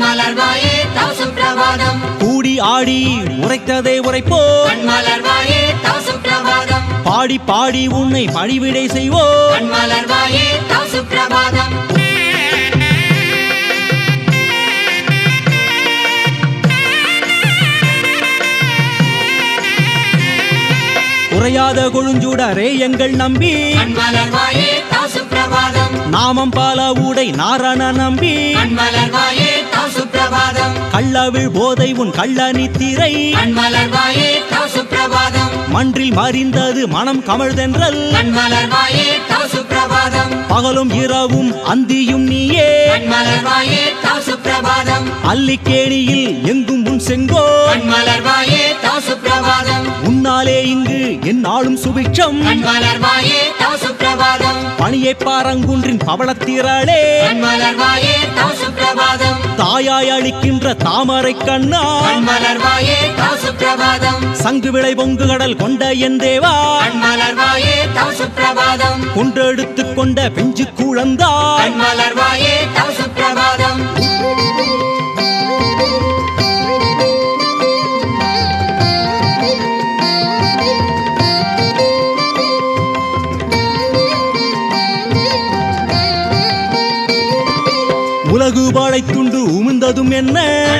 Speaker 2: மலர்வாயே தவ சுப்பிரபாதம்
Speaker 1: கூடி ஆடி உரைத்ததை உரைப்போ
Speaker 2: மலர்வாயே தவ சுப்பிரபாதம்
Speaker 1: பாடி பாடி உன்னை பணிவிடை செய்வோ
Speaker 2: மலர்வாயே தவ சுப்பிரபாதம்
Speaker 1: குறையாத கொழுஞ்சுடரே எங்கள் நம்பி
Speaker 2: மலர்வாயே தவ சுப்பிரபாதம்
Speaker 1: நாமம் பால ஊடை நாரண நம்பி
Speaker 2: மலர்வாயே தவ சுப்பிரபாதம்
Speaker 1: கள்ளவிழ் போதை உன் கள்ள நித்திரை
Speaker 2: மலர்வாயே தவ சுப்பிரபாதம்
Speaker 1: மன்றில் மறிந்தது மனம் கமழ்தென்றல்
Speaker 2: மலர்வாயே தவ சுப்பிரபாதம்
Speaker 1: பகலும் இரவும் அந்தியும் நீயே
Speaker 2: மலர்வாயே தவ சுப்பிரபாதம்
Speaker 1: அல்லிக்கேணியில் எங்கும் உன் செங்கோ
Speaker 2: மலர்வாயே தவ சுப்பிரபாதம்
Speaker 1: உன்னாலே இங்கு என்னாலும் சுபிட்சம்
Speaker 2: மலர்வாயே தவ சுப்பிரபாதம்
Speaker 1: பணியை பாரங்குன்றின் பவளத்திரளே
Speaker 2: மலர்வாயே தவ சுப்பிரபாதம்
Speaker 1: தாயாய் அளிக்கின்ற தாமரை கண்ணா
Speaker 2: மலர்வாயே தவ சுப்பிரபாதம்
Speaker 1: சங்கு விளை பொங்கு கடல் கொண்ட என் தேவா
Speaker 2: மலர்வாயே தவ சுப்பிரபாதம்
Speaker 1: கொன்றெடுத்து கொண்ட பெஞ்சு குழந்தாய்
Speaker 2: மலர்வாயே தவ சுப்பிரபாதம்
Speaker 1: அழகு பாழை துண்டு உமிழ்ந்ததும் என்ன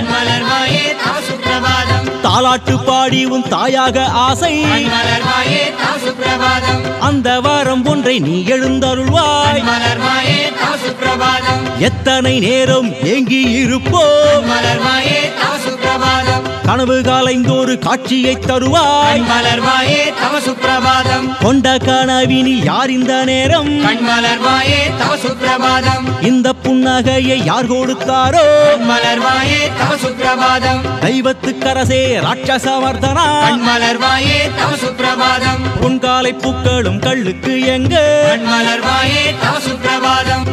Speaker 2: மலர்வாயே தவ சுப்பிரபாதம்
Speaker 1: தாலாட்டு பாடி உன் தாயாக ஆசை
Speaker 2: மலர்வாயே தவ சுப்பிரபாதம்
Speaker 1: அந்த வாரம் ஒன்றை நீ எழுந்தருள்வாய்
Speaker 2: மலர்வாயே தவ சுப்பிரபாதம்
Speaker 1: எத்தனை நேரம் ஏங்கி இருப்போம்
Speaker 2: மலர்வாயே தவ சுப்பிரபாதம்
Speaker 1: கனவு காலைந்தோறு காட்சியை தருவாய்
Speaker 2: மலர்வாயே தவ சுப்பிரபாதம்
Speaker 1: கொண்ட கனவினில் யார் இந்த நேரம்
Speaker 2: மலர்வாயே தவ சுப்பிரபாதம்
Speaker 1: இந்த புன்னகையை யார் கொடுத்தாரோ
Speaker 2: மலர்வாயே தவ சுப்பிரபாதம்
Speaker 1: தெய்வத்துக்கரசே ராட்சசவர்தனா
Speaker 2: மலர்வாயே தவ சுப்பிரபாதம்
Speaker 1: பொன்காலை பூக்களும் கள்ளுக்கு எங்க
Speaker 2: மலர்வாயே தவ சுப்பிரபாதம்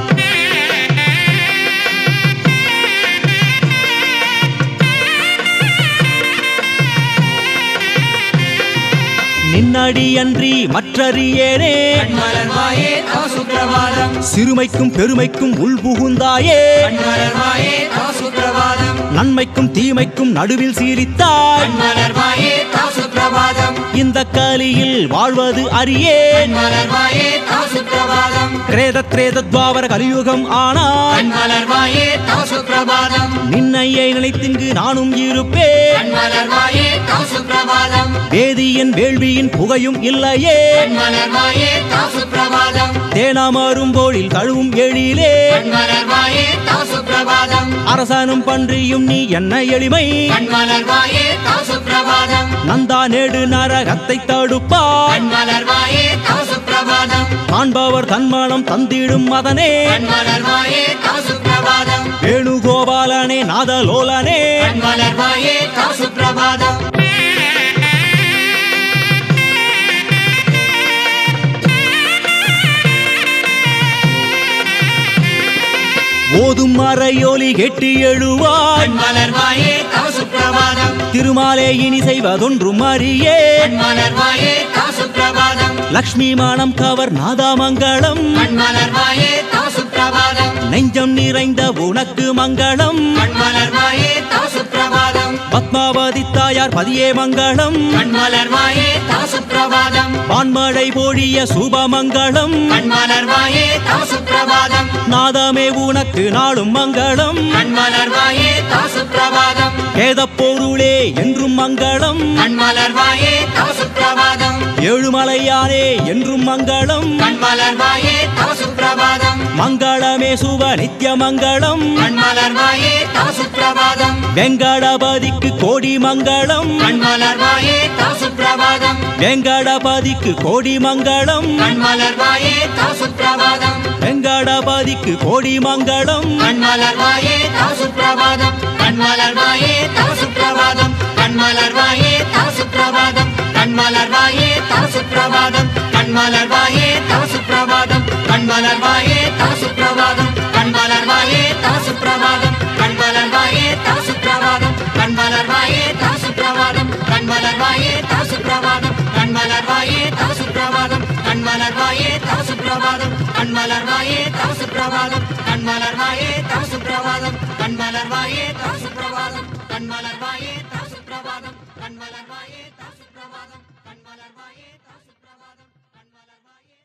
Speaker 1: நின்னடி அன்றி மற்றறியேனே
Speaker 2: மலர்வாயே தவ சுப்பிரபாதம்
Speaker 1: சிறுமைக்கும் பெருமைக்கும் உள்புகுந்தாயே
Speaker 2: மலர்வாயே தவ சுப்பிரபாதம்
Speaker 1: நன்மைக்கும் தீமைக்கும் நடுவில் சீரித்தாய்
Speaker 2: மலர்வாயே தவ சுப்பிரபாதம்
Speaker 1: இந்த கலியில் வாழ்வது அறியேன்
Speaker 2: மலர்வாயே தவ சுப்பிரபாதம்
Speaker 1: கிரேத துவாபர கலியுகம் ஆனான்
Speaker 2: மலர்வாயே தவ சுப்பிரபாதம்
Speaker 1: நின்னையை நினைத்திங்கு நானும் இருப்பேன்
Speaker 2: மலர்வாயே தவ சுப்பிரபாதம்
Speaker 1: வேதியன் வேள்வியின் புகையும் இல்லையே
Speaker 2: மலர்வாயே தவ சுப்பிரபாதம்
Speaker 1: தேனாமரும் போழில் தழுவும் எழிலே
Speaker 2: மலர்வாயே தவ சுப்பிரபாதம்
Speaker 1: அரசனும் பன்றியும் நீ என்ன எளிமை
Speaker 2: மலர்வாயே தவ சுப்பிரபாதம்
Speaker 1: நந்தா நேடு நரகத்தை தடுப்பாய்
Speaker 2: மலர்வாயே தவ சுப்பிரபாதம்
Speaker 1: காண்பவர் தன்மானம் தந்திடும் மதனே
Speaker 2: மலர்வாயே தவ சுப்பிரபாதம்
Speaker 1: வேணுகோபாலனே நாதலோலனே
Speaker 2: மலர்வாயே தவ சுப்பிரபாதம்
Speaker 1: ஓதும் மறையொலி கெட்டி எழுவாய்
Speaker 2: மலர்வாயே தவ சுப்பிரபாதம்
Speaker 1: திருமாலே இனி செய்வதொன்றும் அறியே
Speaker 2: மலர்வாயே தவ சுப்பிரபாதம்
Speaker 1: லக்ஷ்மி மானம் கவர் நாதாமங்கலம்
Speaker 2: மலர்வாயே தவ சுப்பிரபாதம்
Speaker 1: நெஞ்சம் நிறைந்த உனக்கு மங்களம்
Speaker 2: மலர்வாயே தவ சுப்பிரபாதம்
Speaker 1: பத்மாவதி தாயார் பதியே மங்களம்
Speaker 2: மலர்வாயே தவ சுப்பிரபாதம்
Speaker 1: வான்மழை பொழிய சுபமங்களம்
Speaker 2: மலர்வாயே தவ சுப்பிரபாதம்
Speaker 1: நாதமே உனக்கு நாளும் மங்களம்
Speaker 2: மலர்வாயே தவ சுப்பிரபாதம்
Speaker 1: வேதப் பொருளே என்றும் மங்களம்
Speaker 2: மலர்வாயே தவ சுப்பிரபாதம்
Speaker 1: ஏழுமலையானே என்றும் மங்களம்
Speaker 2: மலர்வாயே தவ சுப்பிரபாதம்
Speaker 1: மங்களமே சுப நித்ய மங்களம்
Speaker 2: மலர்வாயே தவ சுப்பிரபாதம்
Speaker 1: வெங்கடபதிக்கு கோடி மங்களம்
Speaker 2: மலர்வாயே தவ சுப்பிரபாதம்
Speaker 1: வெங்கடபதிக்கு கோடி மங்களம்
Speaker 2: மலர்வாயே தவ சுப்பிரபாதம்
Speaker 1: வெங்கடபதிக்கு கோடி மங்களம்
Speaker 2: மலர்வாயே தவ சுப்பிரபாதம் மலர்வாயே தவ சுப்பிரபாதம் மலர்வாயே தவ சுப்பிரபாதம் மலர்வாயே தவ சுப்பிரபாதம் மலர்வாயே தவ சுப்பிரபாதம் மலர்வாயே தவ சுப்பிரபாதம் மலர்வாயே தவ சுப்பிரபாதம் மலர்வாயே தவ சுப்பிரபாதம் மலர்வாயே தவ சுப்பிரபாதம் மலர்வாயே தவ சுப்பிரபாதம் மலர்வாயே தவ சுப்பிரபாதம் மலர்வாயே தவ சுப்பிரபாதம் மலர்வாயே தவ சுப்பிரபாதம் மலர்வாயே தவ சுப்பிரபாதம் மலர்வாயே தவ சுப்பிரபாதம் மலர்வாயே தவ சுப்பிரபாதம் மலர்வாயே தவ சுப்பிரபாதம் மலர்வாயே தவ சுப்பிரபாதம் மலர்வாயே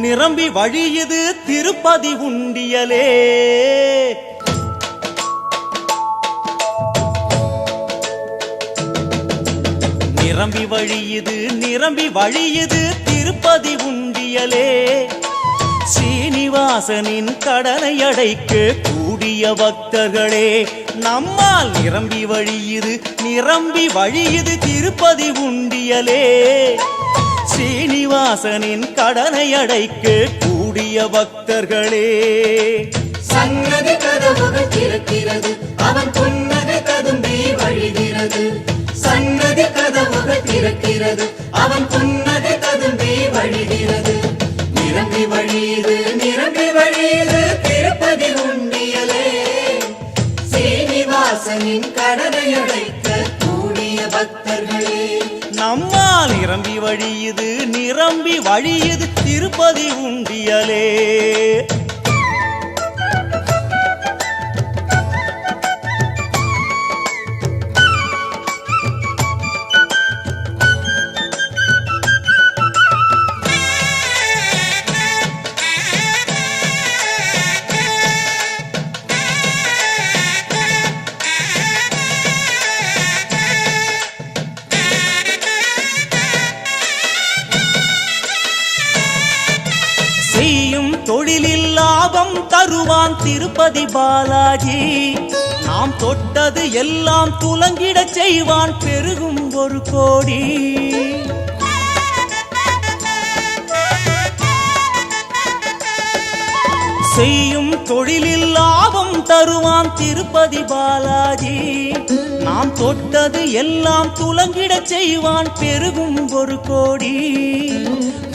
Speaker 1: நிரம்பி வழியுது திருப்பதி உண்டியலே. நிரம்பி வழியுது திருப்பதி உண்டியலே. சீனிவாசனின் கடனை அடைக்க கூடிய பக்தர்களே நம்மால் நிரம்பி வழியுது நிரம்பி வழியுது திருப்பதி உண்டியலே. ஸ்ரீனிவாசனின் கடனை அடைக்க கூடிய பக்தர்களே,
Speaker 2: சன்னதி கதவுகள் திறக்கிறது, அவன் புன்னகை ததும்பி வழிகிறது. சன்னதி கதவுகள் திறக்கிறது, அவன் புன்னகை ததும்பி வழிகிறது. நிரம்பி வழியுது நிரம்பி வழியுது திருப்பதி உண்டியலே. ஸ்ரீனிவாசனின் கடனை அடைக்க கூடிய பக்தர்களே,
Speaker 1: நம்மால் நிரம்பி வழியுது நிரம்பி வழியுது திருப்பதி உண்டியலே. செய்யும் தொழிலில் லாபம் தருவான் திருப்பதி பாலாஜி. நாம் தொட்டது எல்லாம் துலங்கிடச் செய்வான் பெருகும் 1 கோடி. செய்யும் தொழிலில் லாபம் தருவான் திருப்பதி பாலாஜி. நாம் தொட்டது எல்லாம் துலங்கிடச் செய்வான் பெருகும் 1 கோடி.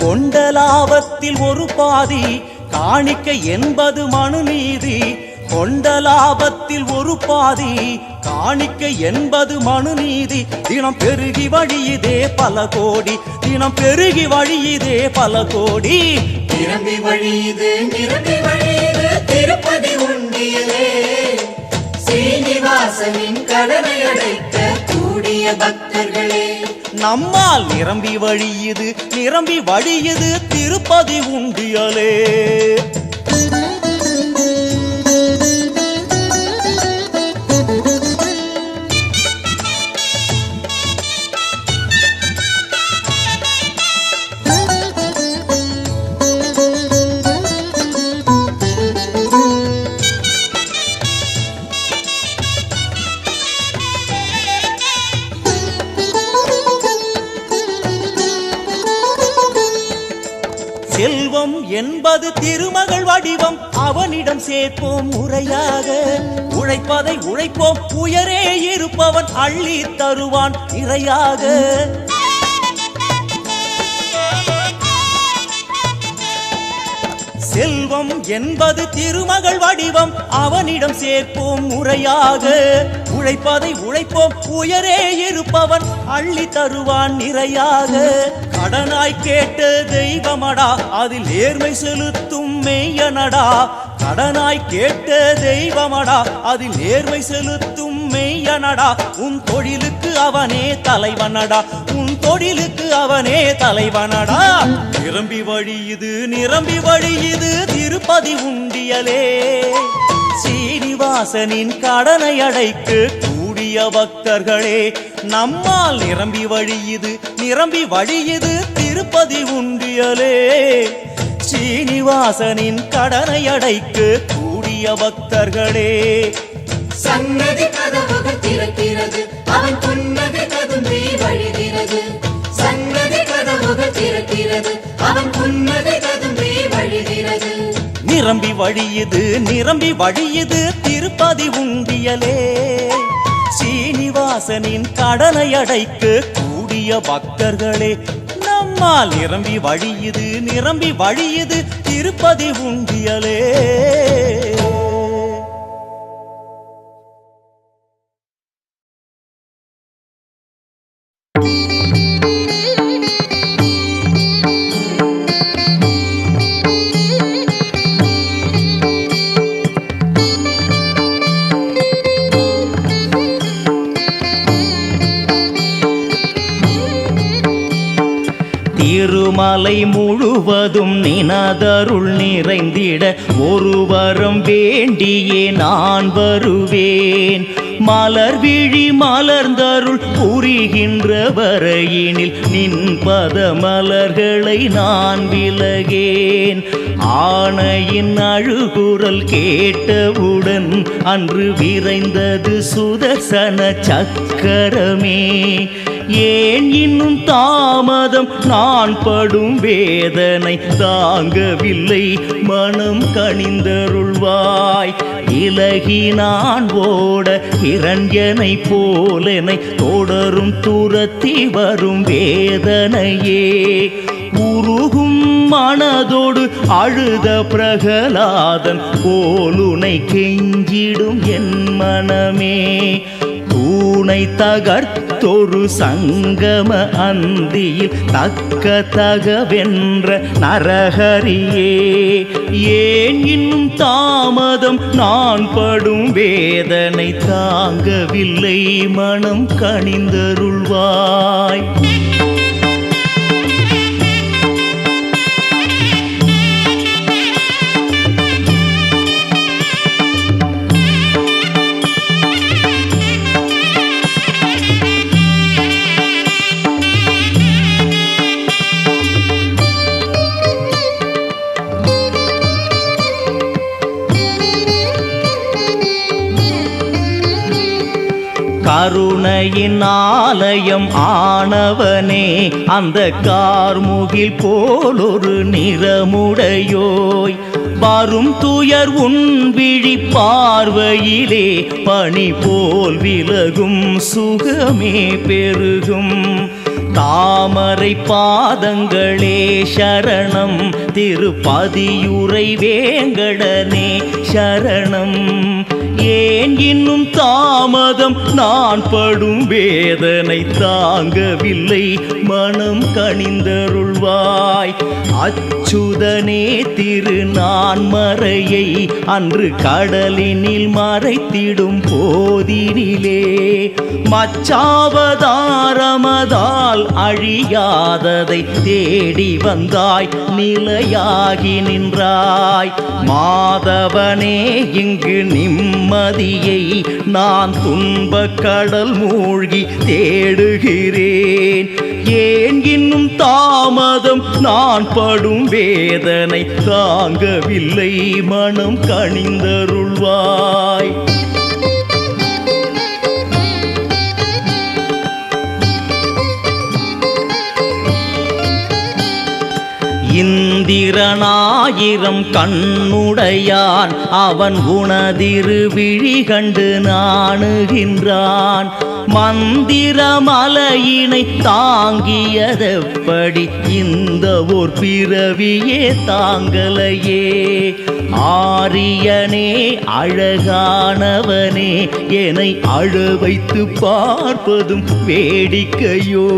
Speaker 1: கொண்ட லாபத்தில் ஒரு பாதி காணிக்கை என்பது மனுநீதி. கொண்ட லாபத்தில் ஒரு பாதி காணிக்கை என்பது மனுநீதி. தினம் பெருகி வழியுதே பல கோடி, தினம் பெருகி வழியுதே பல கோடி.
Speaker 2: நிரம்பி வழியுது நிரம்பி வழியுது திருப்பதி உண்டியலே. ஸ்ரீனிவாசனின் கடனை அடைக்க கூடிய பக்தர்களே,
Speaker 1: நம்மால் நிரம்பி வழியுது நிரம்பி வழியுது திருப்பதி உண்டியலே. செல்வம் என்பது திருமகள் வடிவம், அவனிடம் சேர்ப்போம் முறையாக. உழைப்பதை உழைப்போம், உயரே இருப்பவன் அள்ளி தருவான் நிறையாக. செல்வம் என்பது திருமகள் வடிவம், அவனிடம் சேர்ப்போம் முறையாக. உழைப்பதை உழைப்போம், உயரே இருப்பவன் அள்ளி தருவான் நிறையாக. கடனாய் கேட்ட தெய்வமடா, அதில் நேர்மை செலுத்தும் மெய்யனடா. கடனாய் கேட்ட தெய்வமடா, அதில் நேர்மை செலுத்தும் மெய்யனடா. உன் தொழிலுக்கு அவனே தலைவனடா, உன் தொழிலுக்கு அவனே தலைவனடா. நிரம்பி வழியுது நிரம்பி வழியுது திருப்பதி உண்டியலே. ஸ்ரீனிவாசனின் கடனை அடைக்க கூடிய பக்தர்களே, நம்மால் நிரம்பி வழியுது நிரம்பி வழியுது திருப்பதி உண்டியலே. ஸ்ரீனிவாசனின் கடனை அடைக்க கூடிய பக்தர்களே,
Speaker 2: சன்னதி கதவுகள் திறக்கிறது, அவன் புன்னகை ததும்பி வழிகிறது. சன்னதி கதவுகள் திறக்கிறது, அவன் புன்னகை ததும்பி வழிகிறது.
Speaker 1: நிரம்பி வழியுது நிரம்பி வழியுது திருப்பதி உண்டியலே. ஸ்ரீனிவாசனின் கடனை அடைக்க கூடிய பக்தர்களே, நம்மால் நிரம்பி வழியுது நிரம்பி வழியுது திருப்பதி உண்டியலே. திருமலை முழுவதும் நினதருள் நிறைந்திட ஒரு வரம் வேண்டியே நான் வருவேன். மலர் விழி மலர்ந்தருள் புரிகின்ற வரையினில் நின் பத மலர்களை நான் விலகேன். ஆணையின் அழுகுரல் கேட்டவுடன் அன்று விரைந்தது சுதர்சன சக்கரமே. ஏன் இன்னும் தாமதம், நான் படும் வேதனை தாங்கவில்லை, மனம் கனிந்தருள்வாய். இலகி நான் ஓட இரண்யனை போலனை தொடரும் துரத்தி வரும் வேதனையே. உருகும் மனதோடு அழுத பிரகலாதன் போலுனை கெஞ்சிடும் என் மனமே. தூணை தகர்த்தொரு சங்கம அந்தியில் தக்க தகவென்ற நரஹரியே. ஏன் இன்னும் தாமதம், நான் படும் வேதனை தாங்கவில்லை, மனம் கனிந்தருள்வாய். கருணையின் ஆலயம் ஆனவனே, அந்த கார்முகில் போலொரு நிறமுடையோய். வரும் துயர் உன் விழி பார்வையிலே பனி போல் விலகும், சுகமே பெருகும். தாமரை பாதங்களே சரணம், திருப்பதியுரை வேங்கடனே சரணம். ஏன் இன்னும் தாமதம், நான் படும் வேதனை தாங்கவில்லை, மனம் கனிந்தருள்வாய். அச்சுதனே திரு நான்மறையை அன்று கடலினில் மறைத்திடும் போதினிலே. மச்சாவதாரமதால் அழியாததை தேடி வந்தாய், நிலையாகி நின்றாய். மாதவனே இங்கு நிம்மதியை நான் துன்பக் கடல் மூழ்கி தேடுகிறேன். ஏன் இன்னும் தாமதம், நான் படும் வேதனை தாங்கவில்லை, மனம் கனிந்தருள்வாய். இந்திரனாயிரம் கண்ணுடையான், அவன் உனதிரு விழி கண்டு நாணுகின்றான். மந்திரமலையினை தாங்கியதெப்படி, இந்த ஓர் பிறவியே தாங்கலையே. ஆரியனே அழகானவனே, என்னை அழ வைத்து பார்ப்பதும் வேடிக்கையோ.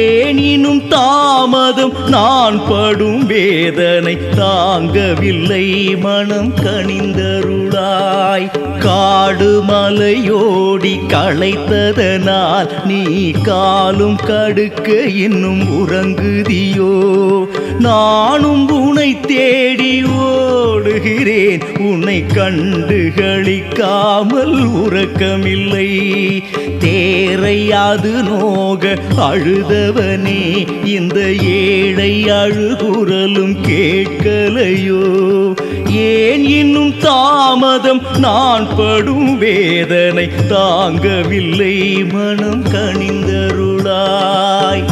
Speaker 1: ஏனினும் தாமதம், நான் படும் வேதனை தாங்கவில்லை, மனம் கனிந்தருளாய். காடு மலையோடி களைத்ததனால் நீ காலும் கடுக்க இன்னும் உறங்குதியோ. நானும் உன்னை தேடி ஓடுகிறேன், உன்னை கண்டு களிக்காமல் உறக்கமில்லை. தேரையாது நோக அழுதவனே, இந்த ஏழை அழுகுரலும் கேட்கலையோ. ஏன் இன்னும் தாமதம், நான் படும் வேதனை தாங்கவில்லை, மனம் கனிந்தருளாய்.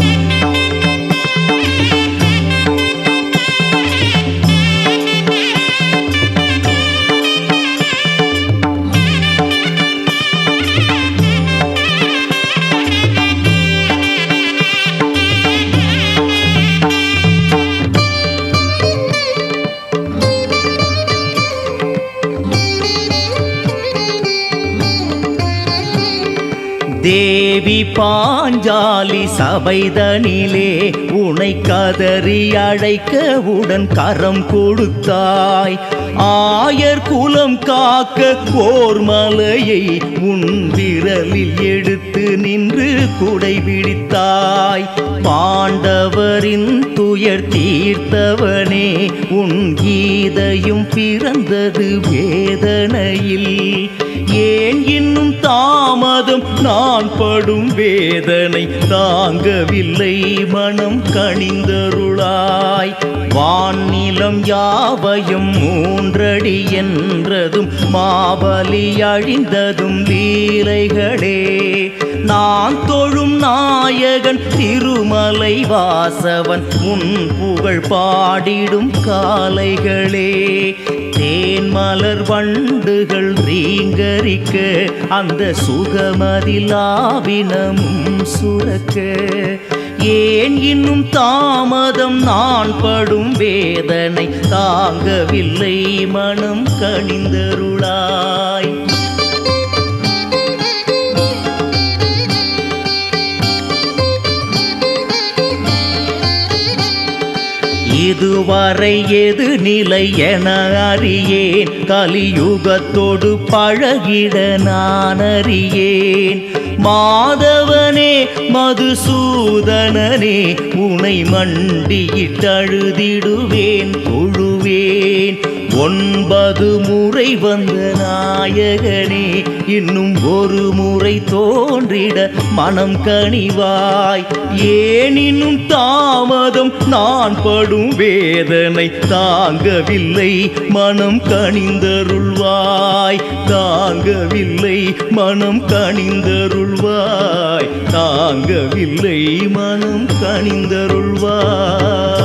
Speaker 1: தேவி பாஞ்சாலி சபைதனிலே உனை கதறி அழைக்க உடன் கரம் கொடுத்தாய். ஆயர் குலம் காக்க ஓர் மலையை உன் விரலில் எடுத்து நின்று குடை பிடித்தாய். பாண்டவரின் துயர் தீர்த்தவனே, உன் கீதையும் பிறந்தது வேதனையில். ஏன் இன்னும் நான் படும் வேதனை தாங்கவில்லை மனம் கனிந்தருளாய். வானிலம் யாவையும் மூன்றடி என்றதும் மாபலி அழிந்ததும் லீலைகளே. நான் தொழும் நாயகன் திருமலை வாசவன் உன் புகழ் பாடிடும் காலைகளே. தேன் மலர் வண்டுகள் ரீங்கரிக்க அந்த சுகமதிலாவினமும் சுரக்க. ஏன் இன்னும் தாமதம் நான் படும் வேதனை தாங்கவில்லை மனம் கனிந்தருளாய். இதுவரை எது நிலை என அறியேன், கலியுகத்தோடு பழகிட நான் அறியேன். மாதவனே மதுசூதனனே உனை மண்டியிட்டழுதிடுவேன் தொழுவேன். 9 முறை வந்த நாயகனே இன்னும் ஒரு முறை தோன்றிட மனம் கனிவாய். ஏன் இன்னும் தாமதம் நான் படும் வேதனை தாங்கவில்லை மனம் கனிந்தருள்வாய். தாங்கவில்லை மனம் கனிந்தருள்வாய். தாங்கவில்லை மனம் கனிந்தருள்வாய்.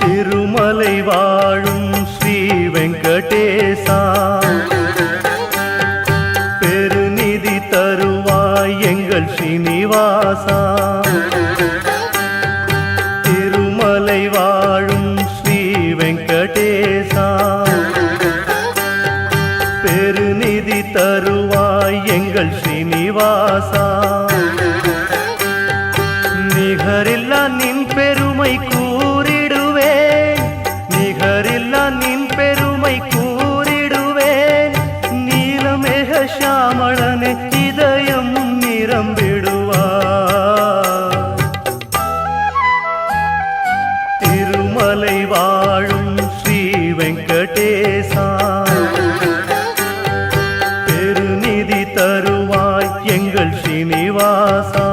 Speaker 3: திருமலை வாழும் ஸ்ரீ வெங்கடேசா, பெருநிதி தருவாய் எங்கள் ஸ்ரீனிவாசா. திருமலை வாழும் ஸ்ரீ வெங்கடேசா, பெருநிதி தருவாய் எங்கள் ஸ்ரீனிவாசா. நிகரில்லா நின் பெருமை கூறிடுவேன், நிகரில்லா நின் பெருமை கூறிடுவேன். நீலமேக சாமளனே இதயம் நிரம்பிடுவார். திருமலை வாழும் ஸ்ரீ வெங்கடேசா, பெருநிதி தருவாய் எங்கள் ஸ்ரீனிவாசா.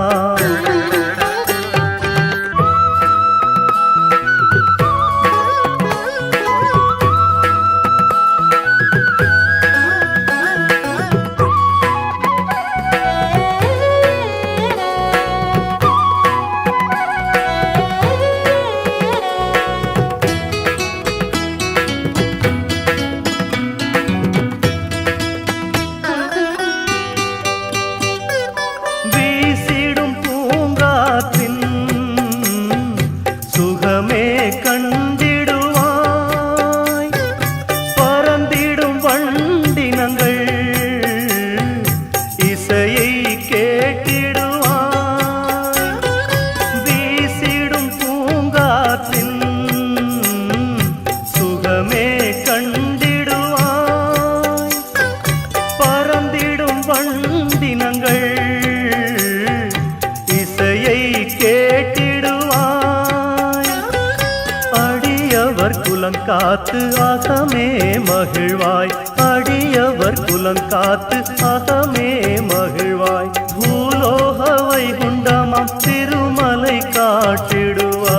Speaker 3: காத்து அகமே மகிழ்வாய், அடியவர் குலங்காத்து அகமே மகிழ்வாய். பூலோக வைகுண்டமாம் திருமலை காட்டிடுவாய்.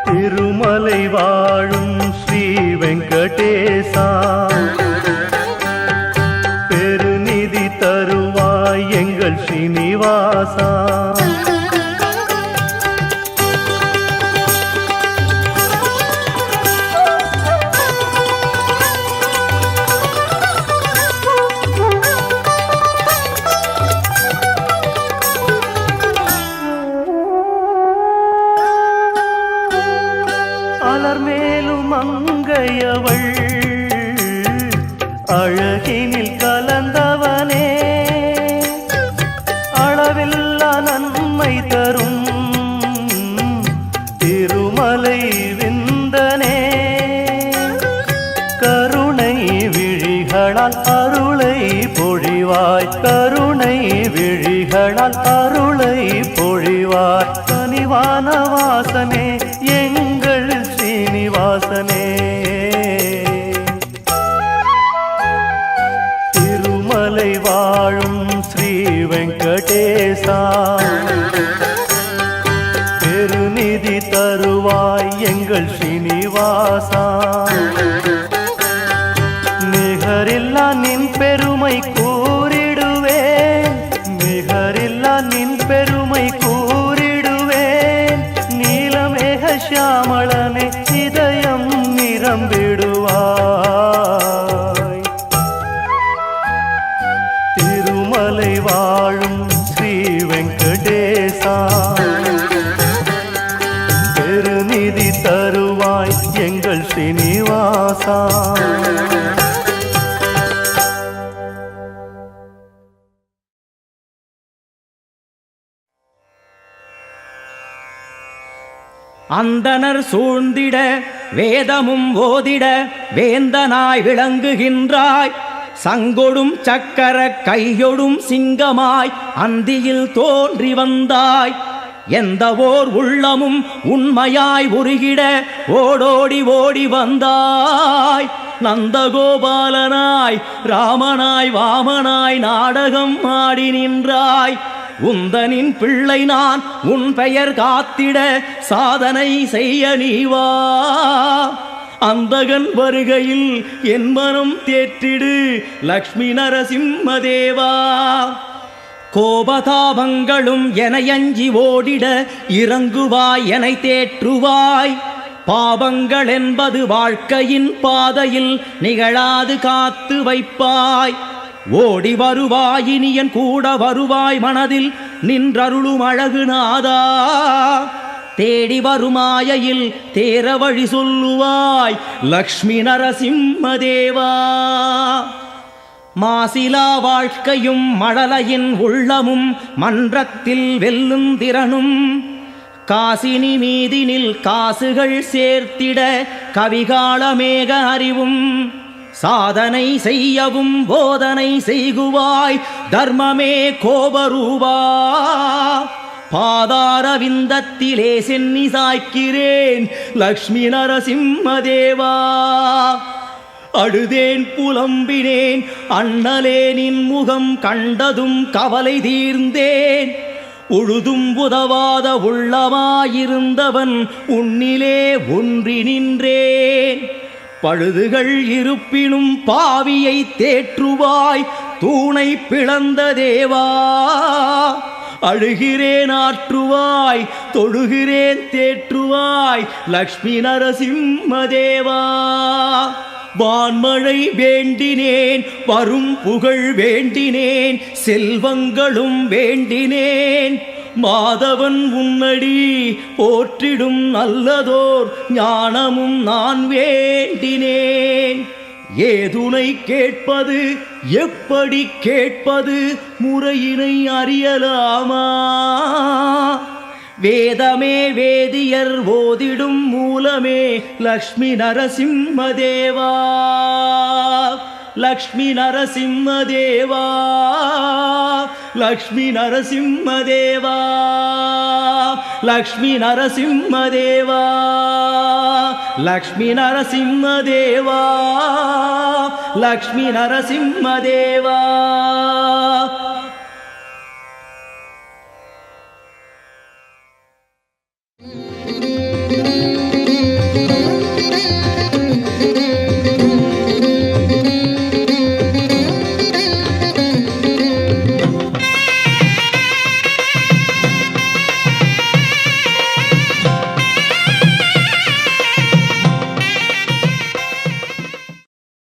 Speaker 3: திருமலை வாழும் ஸ்ரீ வெங்கடேசா, பெருநிதி தருவாய் எங்கள் ஸ்ரீனிவாசா. அலர்மேலும் மங்கையவள் அழகினில் கலந்தவனே அளவில்லா நன்மை தரும் திருமலை விந்தனே கருணை விழிகளால் அருளை பொழிவாய் கருணை விழிகளால் அருளை பொழிவாய் கனிவான வாசனே எங்கள் ஸ்ரீனிவாசனே திருமலை வாழும் ஸ்ரீ வெங்கடேசா பெருநிதி தருவாய் எங்கள் ஸ்ரீனிவாசா நிகரில்லா நின் பெருமை கூறிடுவேன் நிகரில்லா நின் பெருமை கூறிடுவேன் நீலமேக சியாமளனே இதயம் நிரம்பிடுவாய் திருமலை வாழும் ஸ்ரீ வெங்கடேசா பெருநிதி தருவாய் எங்கள் ஸ்ரீனிவாசா
Speaker 4: அந்தனர் சூழ்ந்திட வேதமும் ஓதிட வேந்தனாய் விளங்குகின்றாய் சங்கொடும் சக்கர கையொடும் சிங்கமாய் அந்தியில் தோன்றி வந்தாய் எந்த ஓர் உள்ளமும் உண்மையாய் உருகிட ஓடோடி ஓடி வந்தாய் நந்தகோபாலனாய் ராமனாய் வாமனாய் நாடகம் ஆடி நின்றாய் உந்தனின் பிள்ளை நான் உன் பெயர் காத்திட சாதனை செய்ய நீவா அந்தகன் வருகையில் என் மனம் தேற்றிடு லக்ஷ்மி நரசிம்மதேவா கோபதாபங்களும் எனையஞ்சி ஓடிட இறங்குவாய் எனை தேற்றுவாய் பாவங்கள் என்பது வாழ்க்கையின் பாதையில் நிகழாது காத்து வைப்பாய் ஓடி வருவாய் இனியன் கூட வருவாய் மனதில் நின்றருளும் அழகு நாதா தேடி வருமாயில் தேர வழி சொல்லுவாய் லக்ஷ்மி நரசிம்மதேவா மாசிலா வாழ்க்கையும் மழலையின் உள்ளமும் மன்றத்தில் வெல்லும் திறனும் காசினி மீதினில் காசுகள் சேர்த்திட கவிகாலமேக அறிவும் சாதனை செய்யவும் போதனை செய்குவாய் தர்மமே கோபரூபா பாதார விந்தத்திலே சென்னி சாய்க்கிறேன் லக்ஷ்மி நரசிம்மதேவா அழுதேன் புலம்பினேன் அண்ணலே நின் முகம் கண்டதும் கவலை தீர்ந்தேன் உழுதும் உதவாத உள்ளமாயிருந்தவன் உன்னிலே ஒன்றி நின்றேன் பழுதுகள் இருப்பினும் பாவியை தேற்றுவாய் தூணை பிளந்த தேவா அழுகிறேன் ஆற்றுவாய் தொழுகிறேன் தேற்றுவாய் லக்ஷ்மி நரசிம்மதேவா வான்மழை வேண்டினேன் வரும் புகழ் வேண்டினேன் செல்வங்களும் வேண்டினேன் மாதவன் உன்னடி போற்றிடும் நல்லதோர் ஞானமும் நான் வேண்டினேன் ஏதுனை கேட்பது எப்படி கேட்பது முறையினை அறியலாமா வேதமே வேதியர் ஓதிடும் மூலமே லக்ஷ்மி நரசிம்மதேவா லக்ஷ்மி நரசிம்மதேவா லக்ஷ்மி நரசிம்மதேவா லக்ஷ்மி நரசிம்மதேவா லக்ஷ்மி நரசிம்மதேவா லக்ஷ்மி நரசிம்மதேவா